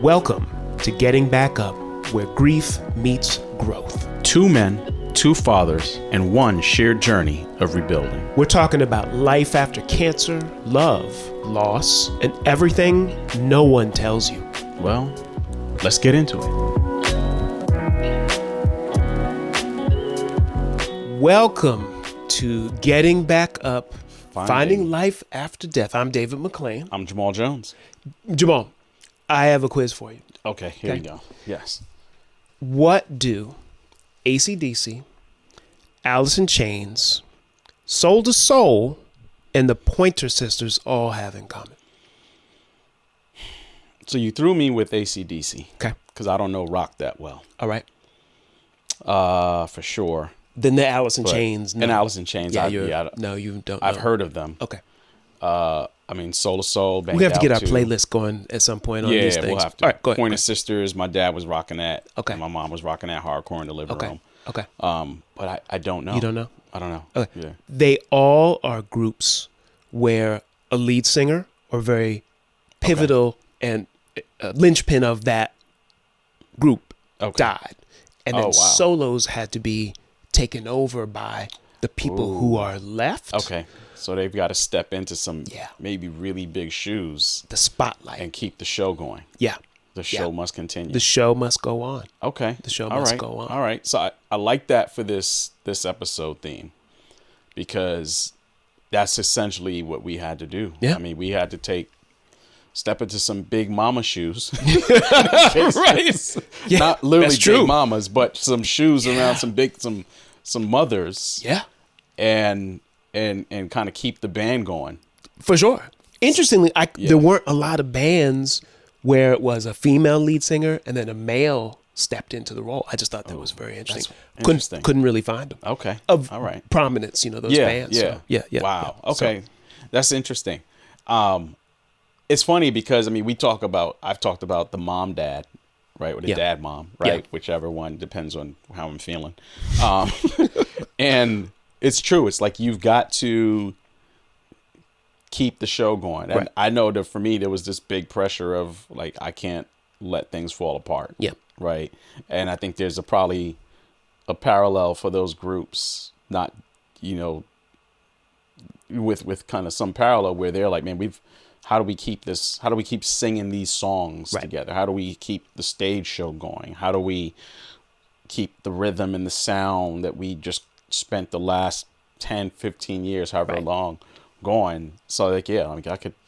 Welcome to Getting Back Up, where grief meets growth. Two men, two fathers, and one shared journey of rebuilding. We're talking about life after cancer, love, loss, and everything no one tells you. Well, let's get into it. Welcome to Getting Back Up, Finding Life After Death. I'm David McClain. I'm Jamal Jones. Jamal, I have a quiz for you. Okay, here we go. Yes. What do AC/DC, Alice in Chains, Soul to Soul, and the Pointer Sisters all have in common? So you threw me with AC/DC. Okay. Because I don't know rock that well. All right. For sure. Then the Alice in Chains. No. And Alice in Chains. No, you don't know. I've heard of them. Okay. I mean, Soul to Soul. We have to get our playlist going at some point on these things. Yeah, we'll have to. All right, go ahead. Pointer Sisters, my dad was rocking that. Okay. And my mom was rocking that hardcore in the living room. Okay. But I don't know. You don't know? I don't know. Okay. Yeah. They all are groups where a lead singer or very pivotal and linchpin of that group died. And then solos had to be taken over by the people who are left. Okay. So they've got to step into some maybe really big shoes. The spotlight. And keep the show going. Yeah. The show must continue. The show must go on. Okay. The show must go on. All right. So I like that for this episode theme, because that's essentially what we had to do. Yeah. I mean, we had to step into some big mama shoes. Right. Yeah, not literally that's true. Big mamas, but some shoes around some mothers. Yeah. And kind of keep the band going. For sure. Interestingly, there weren't a lot of bands where it was a female lead singer and then a male stepped into the role. I just thought that was very interesting. Couldn't really find them. Okay. All right. Prominence, those bands. Yeah. So, yeah. Wow. Okay. That's interesting. It's funny because, I mean, I've talked about the mom dad, right? Or the dad mom, right? Yeah. Whichever one, depends on how I'm feeling. And it's true. It's like you've got to keep the show going. And I know that for me, there was this big pressure of like, I can't let things fall apart. Yeah. Right. And I think there's probably a parallel for those groups, not, with kind of some parallel where they're like, man, how do we keep singing these songs together? How do we keep the stage show going? How do we keep the rhythm and the sound that we just spent the last 10, 15 years, however long, going? So like,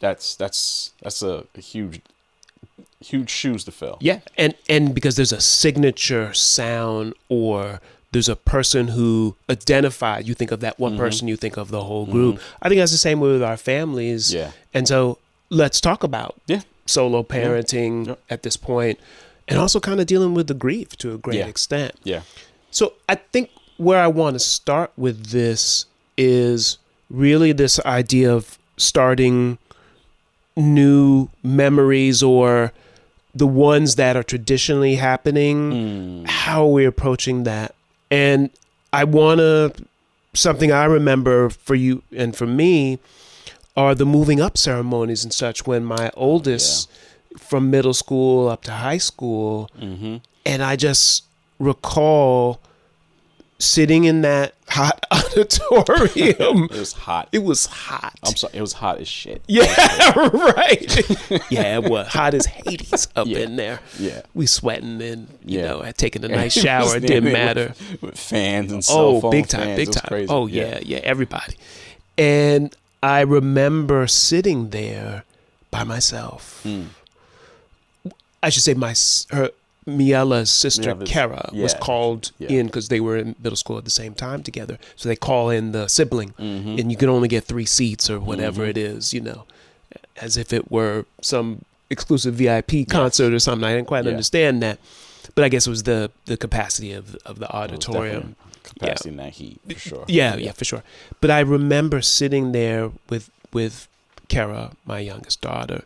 that's a huge shoes to fill. Yeah. And because there's a signature sound, or there's a person who identified, you think of that one person, you think of the whole group. I think that's the same way with our families. Yeah. And so let's talk about solo parenting at this point, and also kind of dealing with the grief to a great extent. Yeah. So I think where I want to start with this is really this idea of starting new memories, or the ones that are traditionally happening, how are we approaching that? And something I remember for you and for me are the moving up ceremonies and such, when my oldest from middle school up to high school, and I just recall sitting in that hot auditorium. It was hot. I'm sorry. It was hot as shit. Yeah, right. Yeah, it was hot as Hades up in there. Yeah. We sweating and, had taken a nice shower. It didn't matter. With fans and cell phone big time. Crazy. Oh, yeah, everybody. And I remember sitting there by myself. I should say Miela's sister, Kara, was called in because they were in middle school at the same time together. So they call in the sibling, and you can only get 3 seats or whatever it is, as if it were some exclusive VIP concert or something. I didn't quite understand that. But I guess it was the capacity of the auditorium. Capacity in that heat, for sure. Yeah, for sure. But I remember sitting there with Kara, my youngest daughter,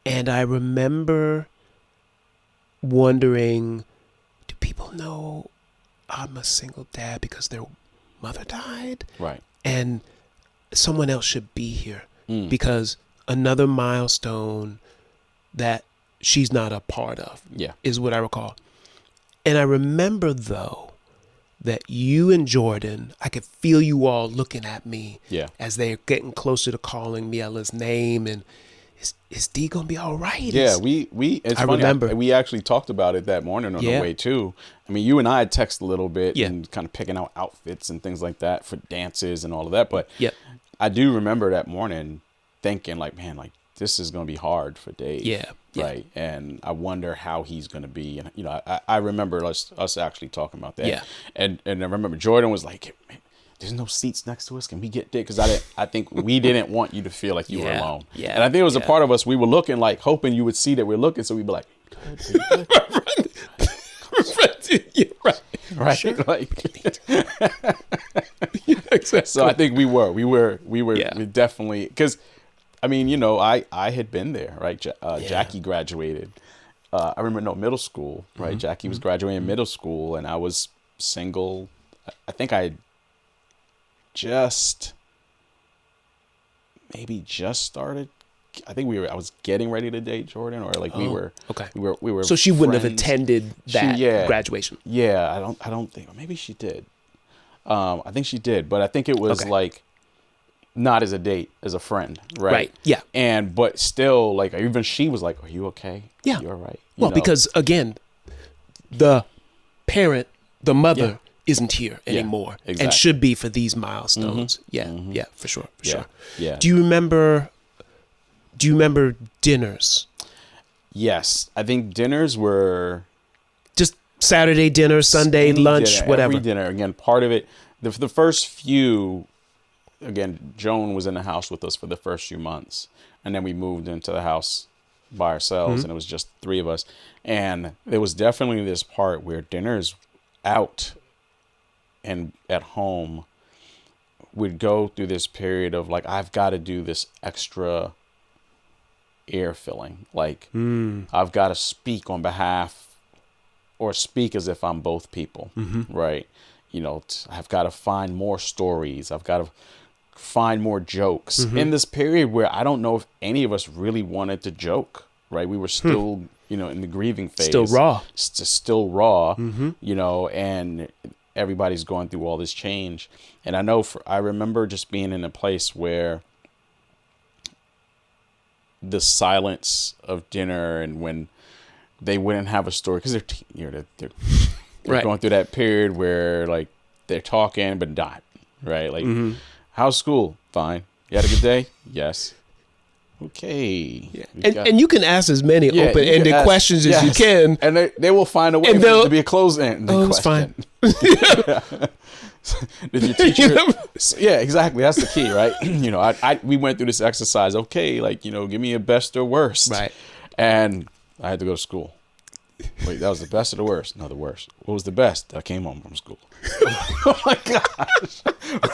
and I remember wondering, do people know I'm a single dad because their mother died? Right. And someone else should be here because another milestone that she's not a part of. Yeah. Is what I recall. And I remember, though, that you and Jordan, I could feel you all looking at me as they're getting closer to calling Miela's name. And is D going to be all right? Yeah, it's funny. Remember. We actually talked about it that morning on the way, too. I mean, you and I had texted a little bit and kind of picking out outfits and things like that for dances and all of that. But I do remember that morning thinking, like, man, like, this is going to be hard for Dave. Yeah. Right. And I wonder how he's going to be. And, you know, I remember us actually talking about that. Yeah. And I remember Jordan was like, man, there's no seats next to us. Can we get there? Because I think we didn't want you to feel like you were alone. Yeah. And I think it was a part of us. We were looking, like, hoping you would see that we're looking. So we'd be like, good. Yeah, right. Sure. Like, exactly. So I think we definitely, because, I mean, you know, I had been there, right? Jackie graduated. I remember, middle school, right? Mm-hmm. Jackie was graduating middle school, and I was single. I think I maybe just started. I think I was getting ready to date Jordan, or like we were. Okay. We were. So she friends. wouldn't have attended that graduation. Yeah, I don't think. Maybe she did. I think she did, but I think it was like not as a date, as a friend, right? Right. Yeah. But still, like, even she was like, "Are you okay? Yeah. You're all right." Well, because again, the parent, the mother, isn't here anymore, and should be for these milestones. Mm-hmm. Yeah, for sure. Yeah. Do you remember dinners? Yes, I think dinners were just Saturday dinner, Sunday lunch, dinner, whatever. Every dinner. Again, part of it. The first few. Again, Joan was in the house with us for the first few months, and then we moved into the house by ourselves, and it was just three of us. And there was definitely this part where dinners out and at home would go through this period of like, I've got to do this extra air filling. Like, I've got to speak on behalf, or speak as if I'm both people, right? You know, I've got to find more stories. I've got to find more jokes in this period where I don't know if any of us really wanted to joke, right? We were still, you know, in the grieving phase. Still raw. Still raw, you know, and everybody's going through all this change. And I remember just being in a place where the silence of dinner, and when they wouldn't have a story, because they're going through that period where, like, they're talking but not, right? Like, how's school? Fine. You had a good day? Yes. Okay. Yeah. And you can ask as many open-ended questions as you can. And they will find a way for it to be a closed-ended question. It's fine. Did your teacher? Yeah, exactly. That's the key, right? You know, we went through this exercise. Okay, like, you know, give me a best or worst. Right. And I had to go to school. Wait, that was the best or the worst? No, the worst. What was the best? I came home from school. Oh my gosh.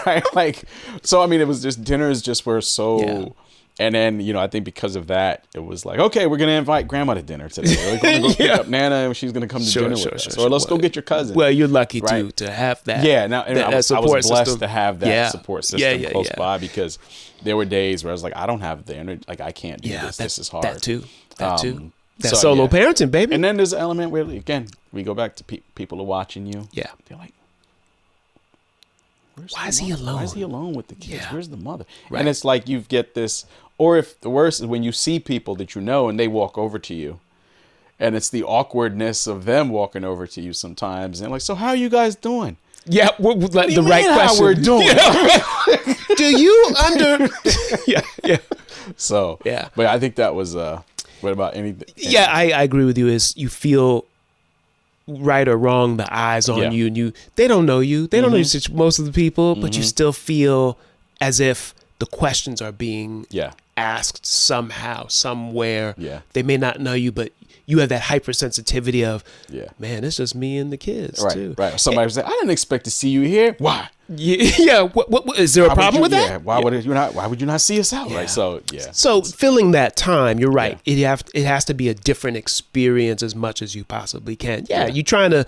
Right? Like, so, I mean, it was just, dinners just were so, and then, you know, I think because of that, it was like, okay, we're going to invite grandma to dinner today. We're going to go pick up Nana, and she's going to come to dinner with us. Or let's go get your cousin. Well, you're lucky to have that. Yeah. Now, I was blessed system. to have that support system close by, because there were days where I was like, I don't have the energy. Like, I can't do this. This is hard. That too. That's solo parenting, baby. And then there's an element where, again, we go back to people are watching you. Yeah. They're like, why is he alone? Why is he alone with the kids? Yeah. Where's the mother? Right. And it's like you get this, or if the worst is when you see people that you know and they walk over to you, and it's the awkwardness of them walking over to you sometimes. And like, so how are you guys doing? Yeah, the right question. How we're doing? Yeah. Do you yeah. So, but I think that was, what about anything? Yeah, I agree with you. Is you feel right or wrong, the eyes on you, and they don't know you. They don't know you, most of the people, but you still feel as if the questions are being asked somehow, somewhere. Yeah. They may not know you, but you have that hypersensitivity of, man, it's just me and the kids too. Right. Somebody was like, I didn't expect to see you here. Why? Yeah. What is there a problem with that? Yeah. Why would you not see us out? Yeah. Right. So So filling that time, you're right. Yeah. It has to be a different experience as much as you possibly can. Yeah. You're trying to,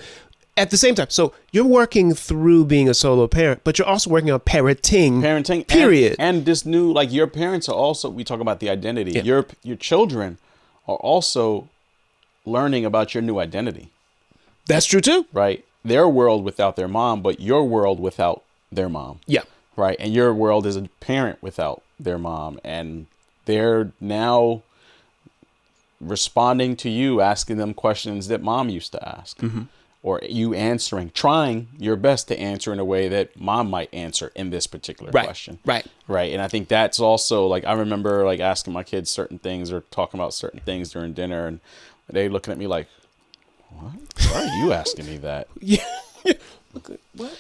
at the same time. So you're working through being a solo parent, but you're also working on parenting. Period. And this new, like, your parents are also. We talk about the identity. Yeah. Your children are also learning about your new identity. That's true too. Right. Their world without their mom, but your world without their mom. Yeah. Right. And your world as a parent without their mom. And they're now responding to you, asking them questions that mom used to ask. Mm-hmm. Or you trying your best to answer in a way that mom might answer in this particular question. Right. Right. And I think that's also like, I remember like asking my kids certain things or talking about certain things during dinner, and they looking at me like, what? Why are you asking me that? Yeah.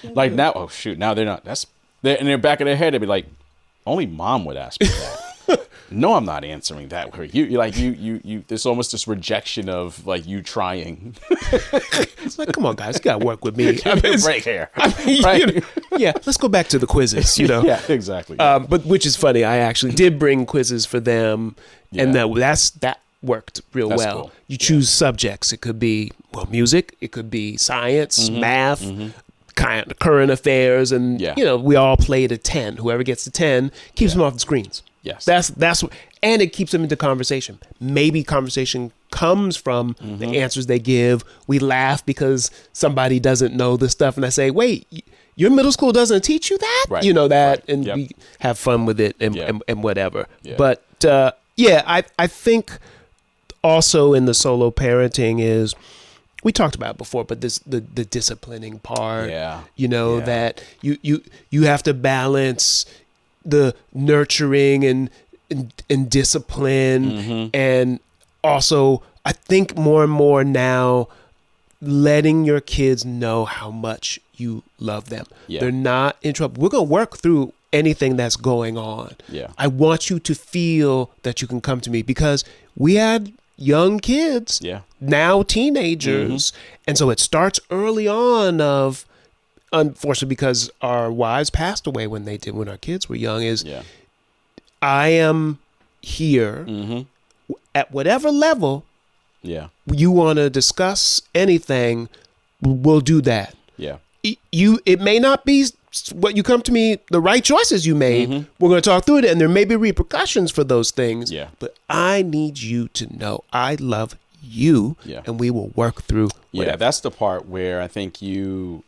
Like now, oh shoot, now they're not. In their back of their head, they'd be like, only mom would ask me that. No, I'm not answering that. You. There's almost this rejection of like you trying. It's like, come on, guys, you gotta work with me. Give me a break here. Right? Yeah, let's go back to the quizzes. Yeah, exactly. But which is funny. I actually did bring quizzes for them, and that worked real well. Cool. You choose subjects. It could be music. It could be science, math, kind of current affairs, and we all play to 10. Whoever gets to 10 keeps them off the screens. Yes, that's what, and it keeps them into conversation. Maybe conversation comes from the answers they give. We laugh because somebody doesn't know this stuff, and I say, "Wait, your middle school doesn't teach you that?" Right. You know that, right. and we have fun with it and whatever. Yeah. But I think also in the solo parenting is, we talked about it before, but the disciplining part. That you have to balance the nurturing and discipline, and also I think more and more now letting your kids know how much you love them. They're not in trouble. We're gonna work through anything that's going on. I want you to feel that you can come to me, because we had young kids, now teenagers, and so it starts early on of, unfortunately, because our wives passed away when our kids were young, is I am here at whatever level you want to discuss anything, we'll do that. It may not be what you come to me, the right choices you made. We're going to talk through it, and there may be repercussions for those things. But I need you to know I love you, and we will work through whatever. That's the part where I think you,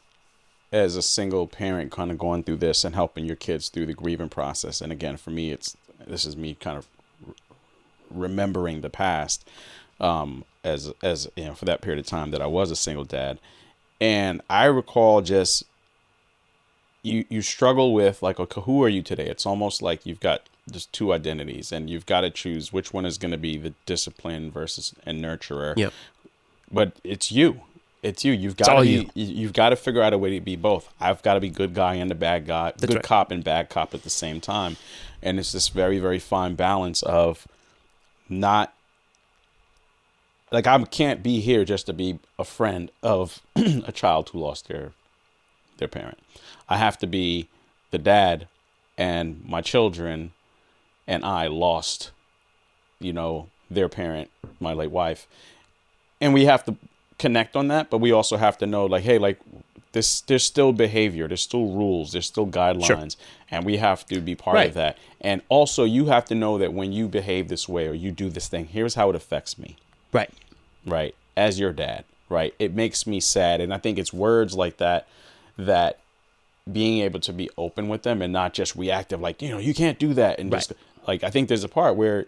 as a single parent, kind of going through this and helping your kids through the grieving process. And again, for me, this is me kind of remembering the past, as for that period of time that I was a single dad. And I recall just, you struggle with like, okay, who are you today? It's almost like you've got just two identities, and you've got to choose which one is going to be the discipline versus and nurturer. But it's you. You've got to you've got to figure out a way to be both. I've got to be good guy and the bad guy, good cop and bad cop at the same time. And it's this very, very fine balance of not, like, I can't be here just to be a friend of a child who lost their parent. I have to be the dad, and my children and I lost, their parent, my late wife. And we have to connect on that, but we also have to know, like, hey, like, there's still behavior, there's still rules, there's still guidelines, and we have to be part of that. And also, you have to know that when you behave this way or you do this thing, here's how it affects me. Right. As your dad. Right. It makes me sad. And I think it's words like that being able to be open with them and not just reactive, like, you can't do that. And just like, I think there's a part where,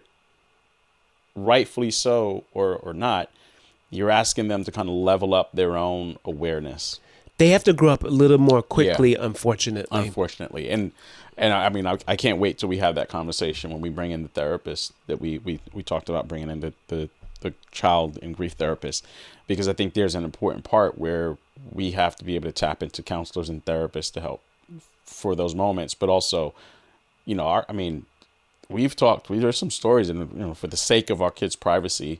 rightfully so or not, you're asking them to kind of level up their own awareness. They have to grow up a little more quickly, unfortunately. And I mean, I can't wait till we have that conversation when we bring in the therapist that we talked about, bringing in the child and grief therapist, because I think there's an important part where we have to be able to tap into counselors and therapists to help for those moments. But also, there's some stories, and for the sake of our kids' privacy,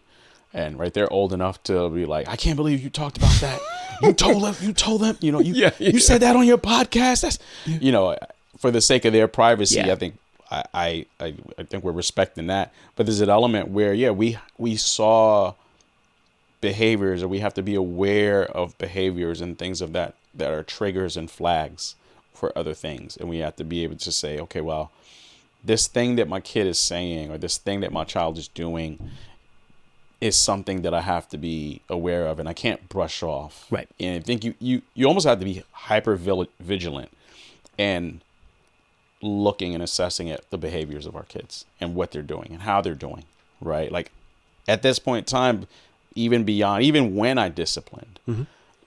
and they're old enough to be like, I can't believe you talked about that. You told them, you said that on your podcast. That's, for the sake of their privacy, I think I think we're respecting that. But there's an element where, we saw behaviors, or we have to be aware of behaviors and things of that are triggers and flags for other things. And we have to be able to say, okay, well, this thing that my kid is saying, or this thing that my child is doing, is something that I have to be aware of, and I can't brush off. Right. And I think you almost have to be hyper vigilant and looking and assessing at the behaviors of our kids and what they're doing and how they're doing. Right. Like at this point in time, even when I disciplined,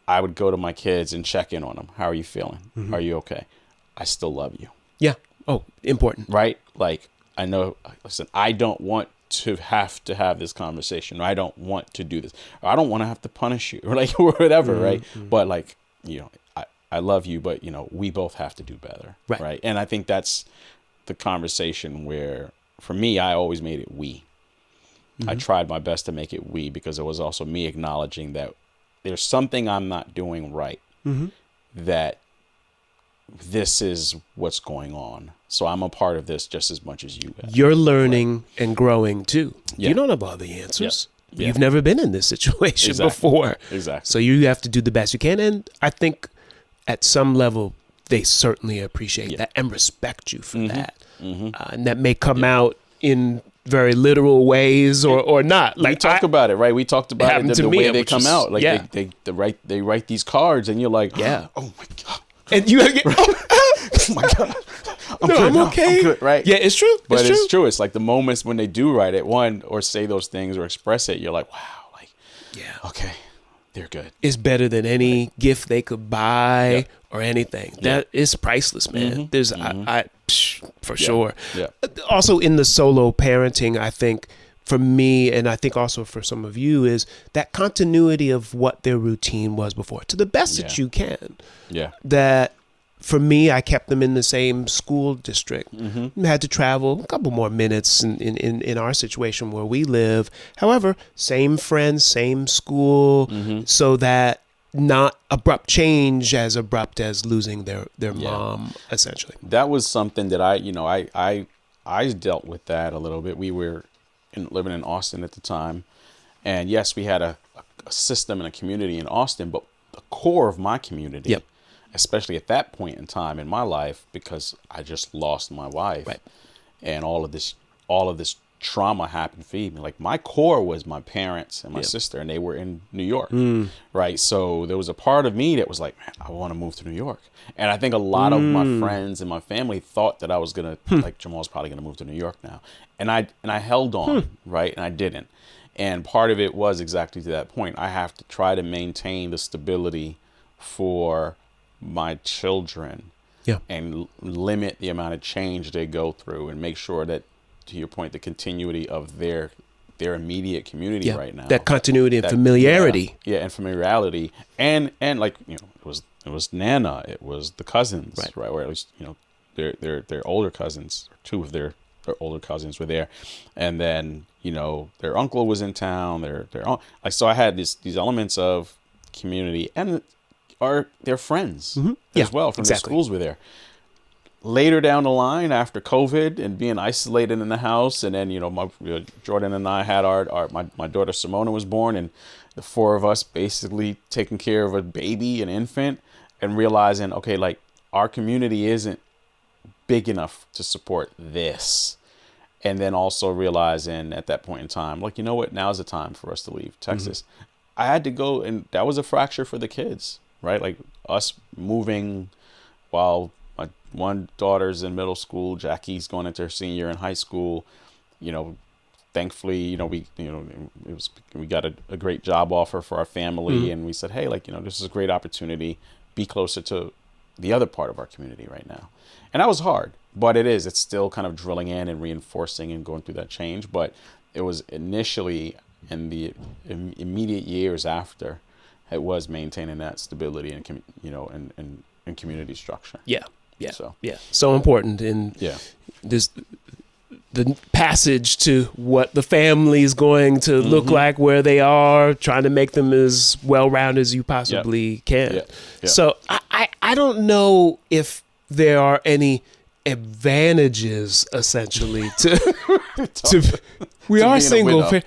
I would go to my kids and check in on them. How are you feeling? Are you okay? I still love you. Yeah. Oh, important. Right. Like I know, listen, I don't want to have this conversation. Or I don't want to do this. Or I don't want to have to punish you or like or whatever. Right. But like, I love you, but we both have to do better. Right. And I think that's the conversation where for me, I always made it we. I tried my best to make it we, because it was also me acknowledging that there's something I'm not doing right, that this is what's going on. So I'm a part of this just as much as you guys. You're learning and growing too. Yeah. You don't have all the answers. Yeah. You've never been in this situation before. Exactly. So you have to do the best you can. And I think at some level, they certainly appreciate that and respect you for that. And that may come out in very literal ways or not. Like we talked about it, right? We talked about it, the way they come out. Like they write these cards and you're like, oh my God. And you get, oh my God. I'm okay. I'm good, right? Yeah, it's true. But it's true. It's like the moments when they do write it, or say those things or express it, you're like, wow, like, okay, they're good. It's better than any gift they could buy or anything. That is priceless, man. There's, for sure. Yeah. Also in the solo parenting, I think for me, and I think also for some of you, is that continuity of what their routine was before to the best that you can. Yeah. That for me, I kept them in the same school district. Had to travel a couple more minutes in our situation where we live. However, same friends, same school, so that not abrupt change as abrupt as losing their mom, essentially. That was something that I dealt with that a little bit. We were living in Austin at the time, and yes, we had a system and a community in Austin, but the core of my community, especially at that point in time in my life, because I just lost my wife, and all of this trauma happened for me. Like my core was my parents and my sister, and they were in New York, right? So there was a part of me that was like, man, I want to move to New York. And I think a lot of my friends and my family thought that I was gonna like Jamal's probably gonna move to New York now, and I held on, right? And I didn't. And part of it was exactly to that point. I have to try to maintain the stability for my children, and limit the amount of change they go through, and make sure that, to your point, the continuity of their immediate community right now. That continuity and familiarity. And familiarity. And like, it was Nana, it was the cousins, right? Or at least, their older cousins, two of their older cousins were there. And then, their uncle was in town, so I had these elements of community, and their friends as well from their schools were there. Later down the line, after COVID and being isolated in the house, and then Jordan and I had my daughter Simona was born, and the four of us basically taking care of a baby, an infant, and realizing, okay, like our community isn't big enough to support this. And then also realizing at that point in time, like, you know what, now's the time for us to leave Texas. I had to go, and that was a fracture for the kids, right? Like us moving while my one daughter's in middle school, Jackie's going into her senior in high school. Thankfully, we got a great job offer for our family, and we said, hey, like, this is a great opportunity. Be closer to the other part of our community right now. And that was hard, but it's still kind of drilling in and reinforcing and going through that change. But it was initially in the immediate years after, it was maintaining that stability and and community structure. So important in this, the passage to what the family is going to look like where they are, trying to make them as well-rounded as you possibly can. So I don't know if there are any advantages essentially to we are single. To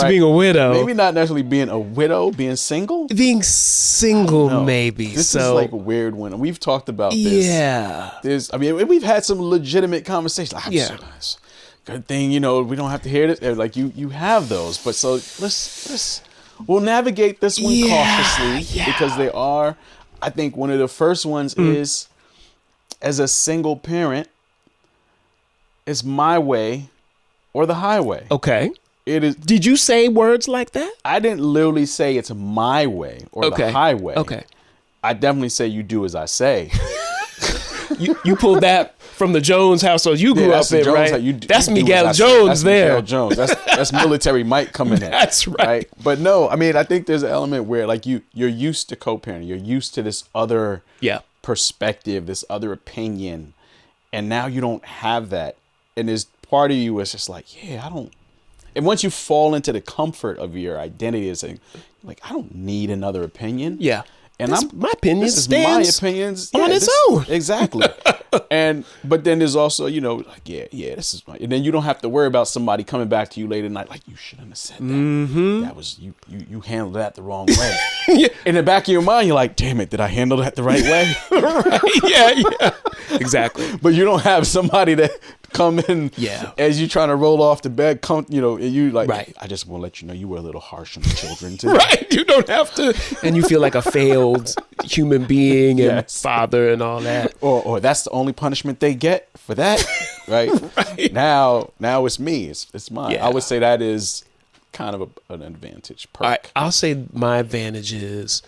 being a widow. Maybe not necessarily being a widow, being single. Being single, maybe. This is like a weird one. We've talked about this. Yeah. We've had some legitimate conversations. good thing, we don't have to hear this. Like you have those, but so we'll navigate this one cautiously because they are, I think one of the first ones is, as a single parent, it's my way or the highway. Okay. It is. Did you say words like that? I didn't literally say it's my way or the highway. Okay. I definitely say you do as I say. You pulled that from the Jones household you grew up in, right? That's Miguel Jones there. Miguel Jones. That's military Mike coming in. That's right. But no, I mean, I think there's an element where like you're used to co-parenting. You're used to this other perspective, this other opinion. And now you don't have that. And there's part of you is just like, I don't. And once you fall into the comfort of your identity, it's like, I don't need another opinion. Yeah. And my opinion this is my opinions on its own. Exactly. But then there's also, like, this is my, and then you don't have to worry about somebody coming back to you late at night. Like, you shouldn't have said that. Mm-hmm. That was, you handled that the wrong way. In the back of your mind, you're like, damn it, did I handle that the right way? Right. Yeah. Exactly. But you don't have somebody that come in as you trying to roll off the bed, and you like, I just want to let you know you were a little harsh on the children today. Right. You don't have to. And you feel like a failed human being and father and all that. Or that's the only punishment they get for that. Right. Right. Now it's me. It's mine. Yeah. I would say that is kind of an advantage. Perk. I'll say my advantage is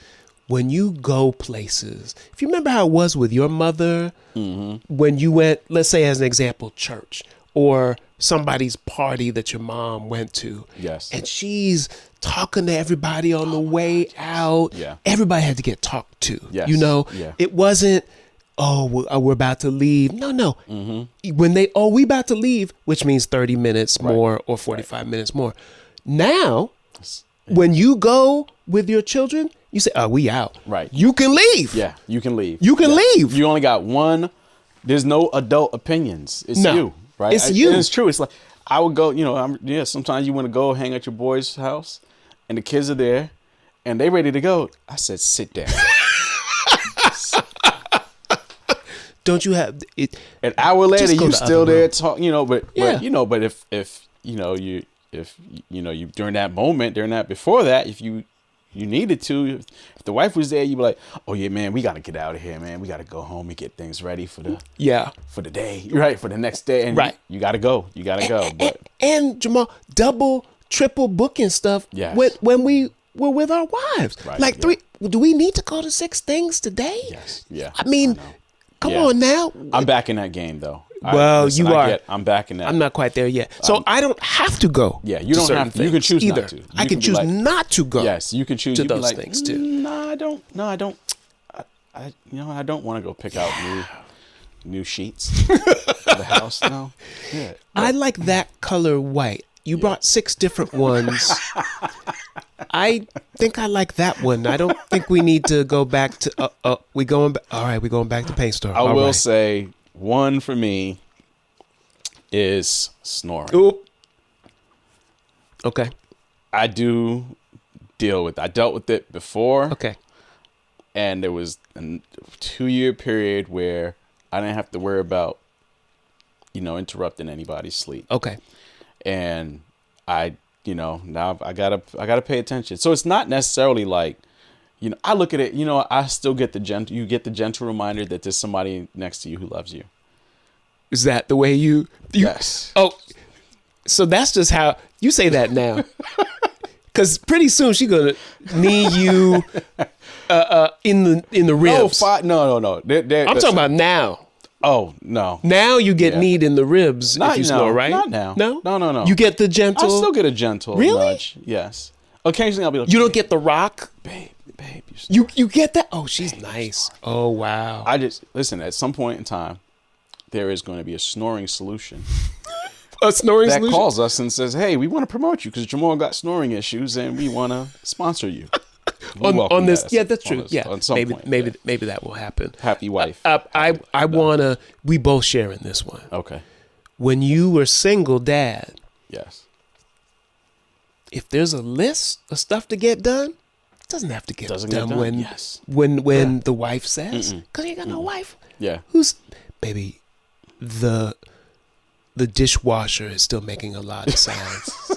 when you go places. If you remember how it was with your mother, when you went, let's say as an example, church or somebody's party that your mom went to. Yes. And she's talking to everybody on the way out. Yeah. Everybody had to get talked to. Yes. Yeah. It wasn't, we're about to leave. No. Mm-hmm. When we about to leave, which means 30 minutes more or 45 minutes more. Now, when you go with your children, you say, we out. Right. You can leave. Yeah, you can leave. You can leave. You only got one. There's no adult opinions. It's you, right? It's you. And it's true. It's like, I would go, sometimes you want to go hang at your boy's house and the kids are there and they ready to go. I said, sit down. Don't you have it? An hour later, you still there talking, but if you during that moment, before that, if you needed to, if the wife was there, you'd be like, oh yeah, man, we got to get out of here, man. We got to go home and get things ready for the day, right? For the next day. And you got to go. And Jamal, double, triple booking stuff when we were with our wives. Right, like do we need to go to 6 things today? Yes. Yeah. I mean, come on now. I'm back in that game though. You are. I'm back in that. I'm not quite there yet. So I don't have to go. Yeah, you don't have to. You can choose either. Not to. I can choose not to go. Yes, you can choose to those things too. No, I don't. I don't want to go pick out new sheets for the house. No. Yeah. I like that color white. You brought 6 different ones. I think I like that one. I don't think we need to go back to. All right, we're going back to paint store. I will say. One for me is snoring. Oop. Okay. I do deal with it. I dealt with it before. Okay. And there was a 2-year period where I didn't have to worry about, interrupting anybody's sleep. Okay. And now I gotta pay attention. So it's not necessarily like, I look at it, I still get the gentle reminder that there's somebody next to you who loves you. Is that the way you Yes. Oh, so that's just how you say that now. Because pretty soon she's going to need you in the ribs. No. I'm talking about now. Oh, no. Now you get need in the ribs if you snore, right? Not now. No? No. You get the gentle? I still get a gentle nudge. Yes. Occasionally I'll be like, you don't get the rock? Babe. You get that? Oh, she's nice. Oh, wow. Listen, at some point in time, there is going to be a snoring solution. A snoring solution? That calls us and says, hey, we want to promote you because Jamal got snoring issues and we want to sponsor you. on this. Yeah, that's true. On some point. Maybe that will happen. Happy wife. I want to, we both share in this one. Okay. When you were single dad. Yes. If there's a list of stuff to get done, it doesn't have to get done when the wife says, because you ain't got no wife. Yeah. Who's, baby, the the dishwasher is still making a lot of sounds.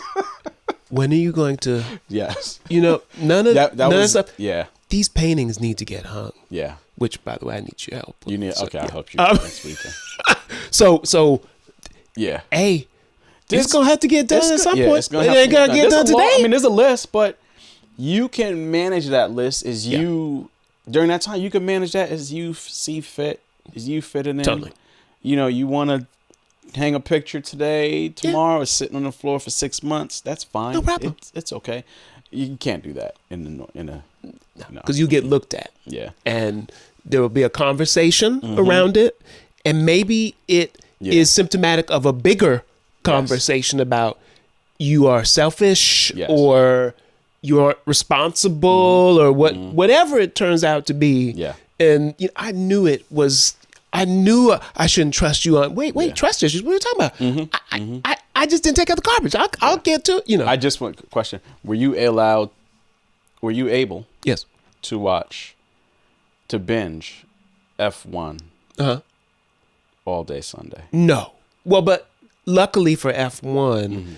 When are you going to? Yes. You know, none of that stuff. Yeah. These paintings need to get hung. Yeah. Which, by the way, I need your help. You need. Okay, I'll help you next weekend. So. Yeah. Hey, it's gonna have to get done at some point. It's gonna ain't gonna get done today. I mean, there's a list, but you can manage that list as you during that time. You can manage that as you see fit, as you fit it in. Totally. You know, you want to hang a picture today, tomorrow, or sitting on the floor for 6 months. That's fine. No problem. It's okay. You can't do that in a because you get looked at. Yeah, and there will be a conversation around it, and maybe it is symptomatic of a bigger conversation about you are selfish or you aren't responsible or whatever it turns out to be. Yeah, and I knew I knew I shouldn't trust you on. Wait, trust issues. What are you talking about? I just didn't take out the garbage. I'll get to it. I just want a question. Were you able? Yes. To binge F1 all day Sunday? No. Well, but luckily for F1,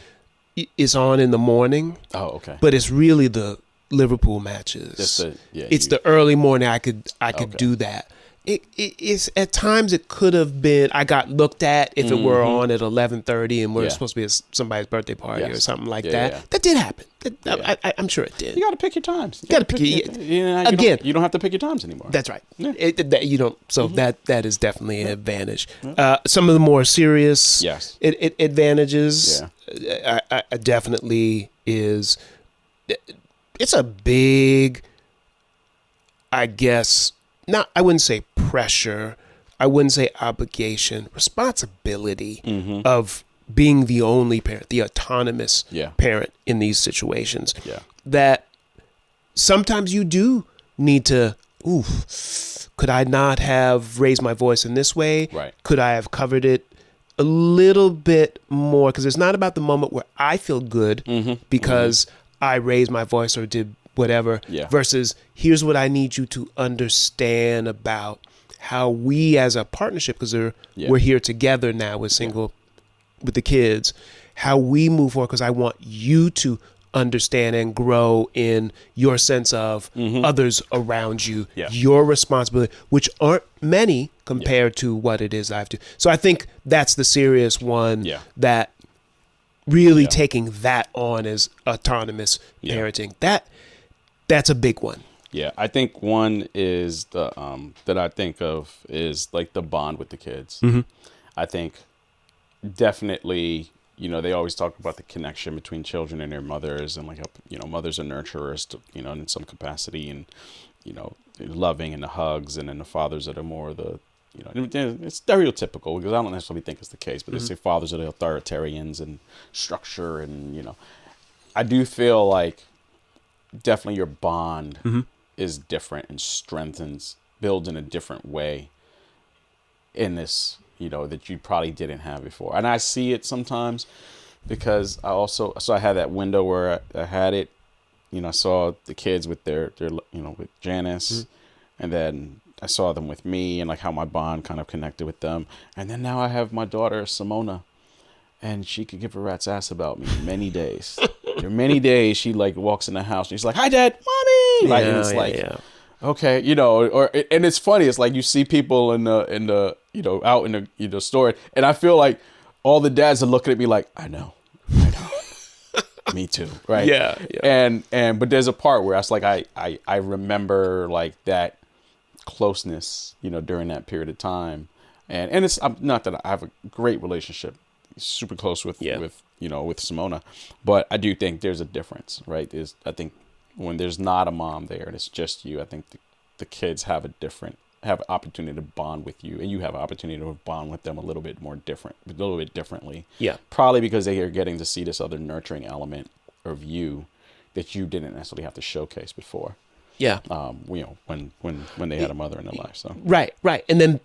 it's on in the morning. Oh, okay. But it's really the Liverpool matches. It's the early morning. I could do that. It's at times it could have been I got looked at if it were on at 11:30 and we're supposed to be at somebody's birthday party or something like that. Yeah. That did happen. I'm sure it did. You got to pick your times. You got to pick again. You don't have to pick your times anymore. That's right. Yeah. You don't. So that is definitely an advantage. Some of the more serious advantages I definitely is it's a big, I guess. I wouldn't say pressure. I wouldn't say obligation. Responsibility of being the only parent, the autonomous parent in these situations. Yeah. That sometimes you do need to, could I not have raised my voice in this way? Right. Could I have covered it a little bit more? Because it's not about the moment where I feel good because I raised my voice or did whatever, versus here's what I need you to understand about how we as a partnership, because we're here together now with with the kids, how we move forward, because I want you to understand and grow in your sense of others around you, your responsibility, which aren't many compared to what it is I have to. So I think that's the serious one that really taking that on as autonomous parenting, that's a big one. Yeah, I think one is the that I think of is like the bond with the kids. I think definitely, they always talk about the connection between children and their mothers, and like how, mothers are nurturers to, in some capacity, and loving and the hugs, and then the fathers are the more the it's stereotypical because I don't necessarily think it's the case, but they say fathers are the authoritarians and structure, and I do feel like definitely your bond is different and builds in a different way in this, that you probably didn't have before. And I see it sometimes because I had that window where I had it, I saw the kids with their with Janice, and then I saw them with me and like how my bond kind of connected with them. And then now I have my daughter, Simona, and she could give a rat's ass about me many days. There are many days she like walks in the house and she's like, "Hi, Dad, Mommy." Like, and it's like, okay, and it's funny. It's like you see people in the out in the store, and I feel like all the dads are looking at me like, I know, me too, right? Yeah. And but there's a part where it's like I remember like that closeness, during that period of time, and it's not that I have a great relationship, super close with Simona, but I do think there's a difference, right? I think when there's not a mom there and it's just you, I think the kids have an opportunity to bond with you, and you have an opportunity to bond with them a little bit differently. Yeah. Probably because they are getting to see this other nurturing element of you that you didn't necessarily have to showcase before. Yeah. When they had a mother in their life. So. Right. And then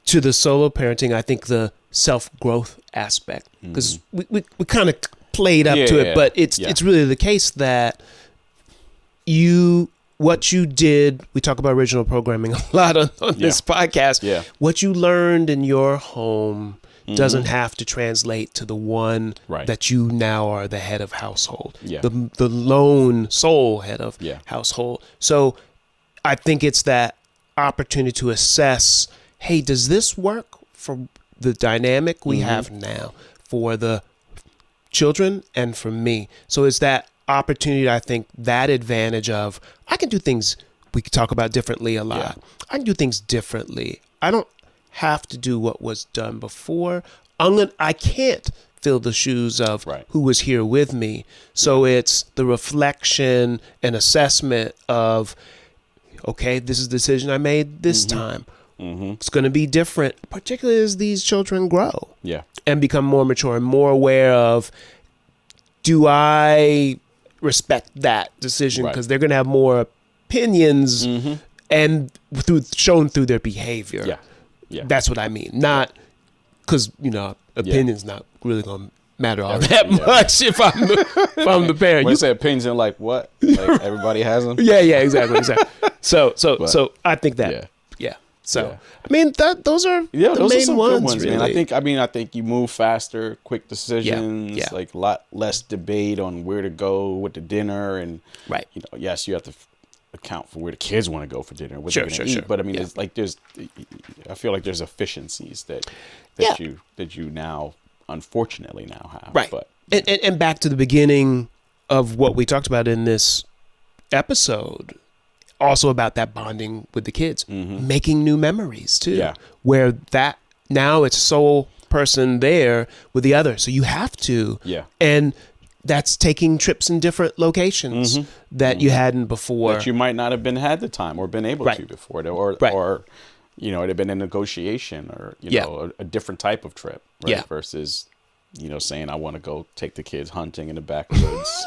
to the solo parenting, I think the self-growth aspect, because we kind of played up to it, but it's really the case that what you did, we talk about original programming a lot on this podcast. Yeah. What you learned in your home doesn't have to translate to the one Right. that you now are the head of household. Yeah. The lone sole head of household. So I think it's that opportunity to assess, hey, does this work for the dynamic we have now for the children and for me? So it's that opportunity, I think, that advantage of, I can do things we could talk about differently a lot. I can do things differently. I don't have to do what was done before. I can't fill the shoes of who was here with me. So it's the reflection and assessment of, okay, this is the decision I made this time. It's going to be different, particularly as these children grow and become more mature and more aware of, do I respect that decision? Because they're going to have more opinions and shown through their behavior. That's what I mean. Not because, opinion's not really going to matter all that much if I'm the parent. When you say opinions, and like what? Like everybody has them? Exactly. So I think that, So, I mean, those are the main ones, really. Man. I think you move faster, quick decisions, like a lot less debate on where to go with the dinner. And, yes, you have to account for where the kids want to go for dinner, what they're going to eat. But, I mean, it's like I feel like there's efficiencies that you now, unfortunately, have. Right. But, and back to the beginning of what we talked about in this episode, also about that bonding with the kids, making new memories too, where that now it's sole person there with the other. So you have to, and that's taking trips in different locations that you hadn't before. That you might not have had the time or been able to before, or it had been a negotiation or, a different type of trip, versus, saying I want to go take the kids hunting in the backwoods.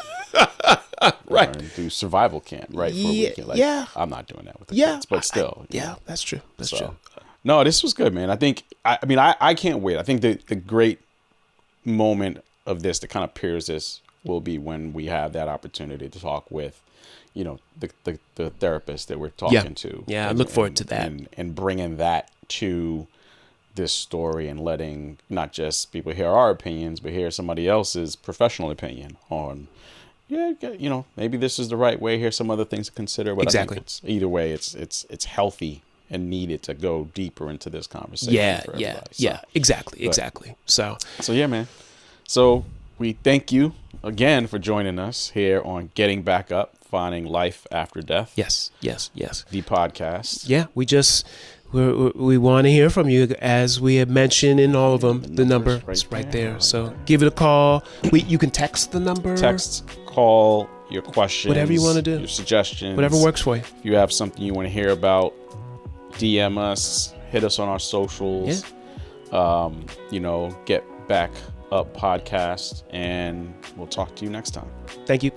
And do survival camp, for a weekend. Like, I'm not doing that with the kids, but still. That's true. That's true. No, this was good, man. I think, I can't wait. I think the great moment of this that kind of pairs this will be when we have that opportunity to talk with, the therapist that we're talking to. I look forward to that. And bringing that to this story and letting not just people hear our opinions, but hear somebody else's professional opinion on, maybe this is the right way. Here's some other things to consider. But exactly. I think either way, it's healthy and needed to go deeper into this conversation. For everybody. Exactly. So yeah, man. So we thank you again for joining us here on Getting Back Up, Finding Life After Death. Yes. The podcast. Yeah, we want to hear from you, as we have mentioned in all of them. The number is right there. So give it a call. You can text the number. Text, call, your questions. Whatever you want to do. Your suggestions. Whatever works for you. If you have something you want to hear about, DM us, hit us on our socials. Get Back Up Podcast, and we'll talk to you next time. Thank you.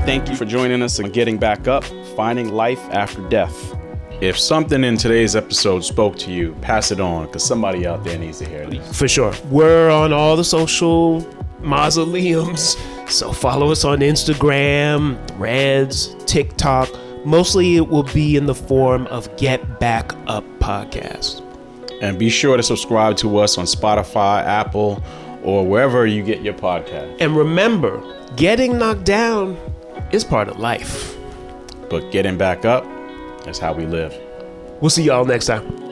Thank you for joining us on Getting Back Up, Finding Life After Death. If something in today's episode spoke to you, pass it on, because somebody out there needs to hear this. For sure. We're on all the social mausoleums, so follow us on Instagram, Threads, TikTok. Mostly it will be in the form of Get Back Up Podcast. And be sure to subscribe to us on Spotify, Apple, or wherever you get your podcast. And remember, getting knocked down is part of life. But getting back up is how we live. We'll see y'all next time.